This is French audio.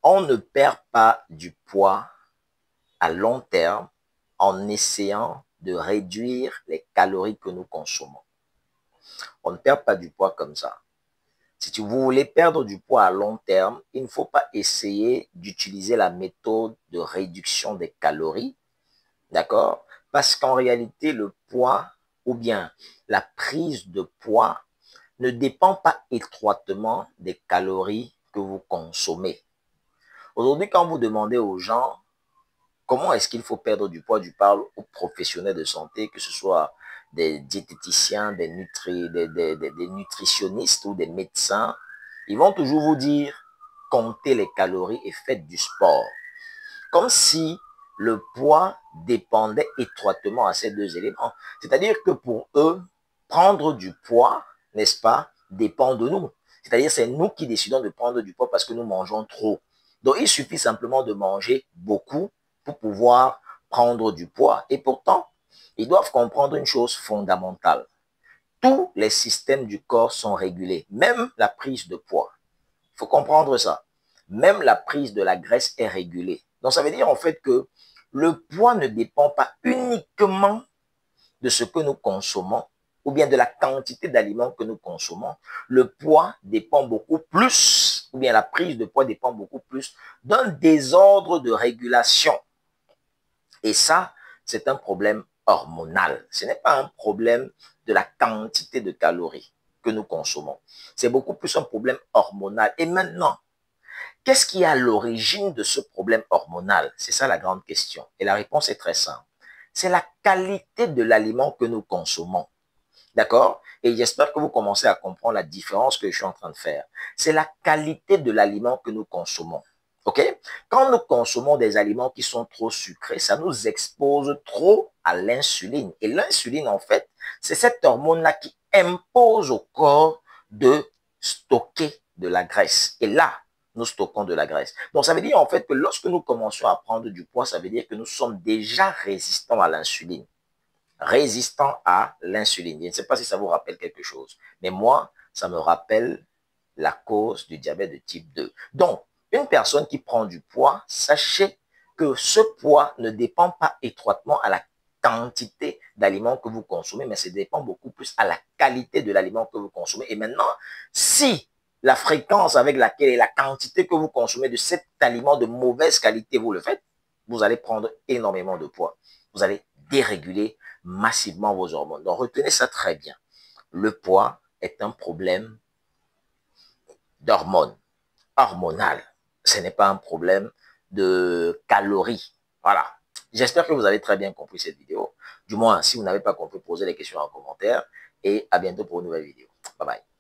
On ne perd pas du poids à long terme en essayant de réduire les calories que nous consommons. On ne perd pas du poids comme ça. Si vous voulez perdre du poids à long terme, il ne faut pas essayer d'utiliser la méthode de réduction des calories, d'accord? Parce qu'en réalité, le poids ou bien la prise de poids ne dépend pas étroitement des calories que vous consommez. Aujourd'hui, quand vous demandez aux gens comment est-ce qu'il faut perdre du poids, je parle aux professionnels de santé, que ce soit des diététiciens, des nutritionnistes ou des médecins, ils vont toujours vous dire comptez les calories et faites du sport. Comme si le poids dépendait étroitement à ces deux éléments. C'est-à-dire que pour eux, prendre du poids, n'est-ce pas, dépend de nous. C'est-à-dire c'est nous qui décidons de prendre du poids parce que nous mangeons trop. Donc il suffit simplement de manger beaucoup pour pouvoir prendre du poids. Et pourtant, ils doivent comprendre une chose fondamentale. Tous les systèmes du corps sont régulés, même la prise de poids. Il faut comprendre ça. Même la prise de la graisse est régulée. Donc, ça veut dire en fait que le poids ne dépend pas uniquement de ce que nous consommons ou bien de la quantité d'aliments que nous consommons. Le poids dépend beaucoup plus, ou bien la prise de poids dépend beaucoup plus d'un désordre de régulation. Et ça, c'est un problème hormonal. Ce n'est pas un problème de la quantité de calories que nous consommons. C'est beaucoup plus un problème hormonal. Et maintenant, qu'est-ce qui est à l'origine de ce problème hormonal? C'est ça la grande question. Et la réponse est très simple. C'est la qualité de l'aliment que nous consommons. D'accord? Et j'espère que vous commencez à comprendre la différence que je suis en train de faire. C'est la qualité de l'aliment que nous consommons. OK? Quand nous consommons des aliments qui sont trop sucrés, ça nous expose trop à l'insuline. Et l'insuline, en fait, c'est cette hormone-là qui impose au corps de stocker de la graisse. Et là, nous stockons de la graisse. Donc, ça veut dire en fait que lorsque nous commençons à prendre du poids, ça veut dire que nous sommes déjà résistants à l'insuline. Résistant à l'insuline. Je ne sais pas si ça vous rappelle quelque chose, mais moi, ça me rappelle la cause du diabète de type 2. Donc, une personne qui prend du poids, sachez que ce poids ne dépend pas étroitement à la quantité d'aliments que vous consommez, mais ça dépend beaucoup plus à la qualité de l'aliment que vous consommez. Et maintenant, si la fréquence avec laquelle et la quantité que vous consommez de cet aliment de mauvaise qualité, vous le faites, vous allez prendre énormément de poids. Vous allez déréguler massivement vos hormones. Donc, retenez ça très bien. Le poids est un problème d'hormones, hormonal. Ce n'est pas un problème de calories. Voilà. J'espère que vous avez très bien compris cette vidéo. Du moins, si vous n'avez pas compris, posez les questions en commentaire et à bientôt pour une nouvelle vidéo. Bye bye.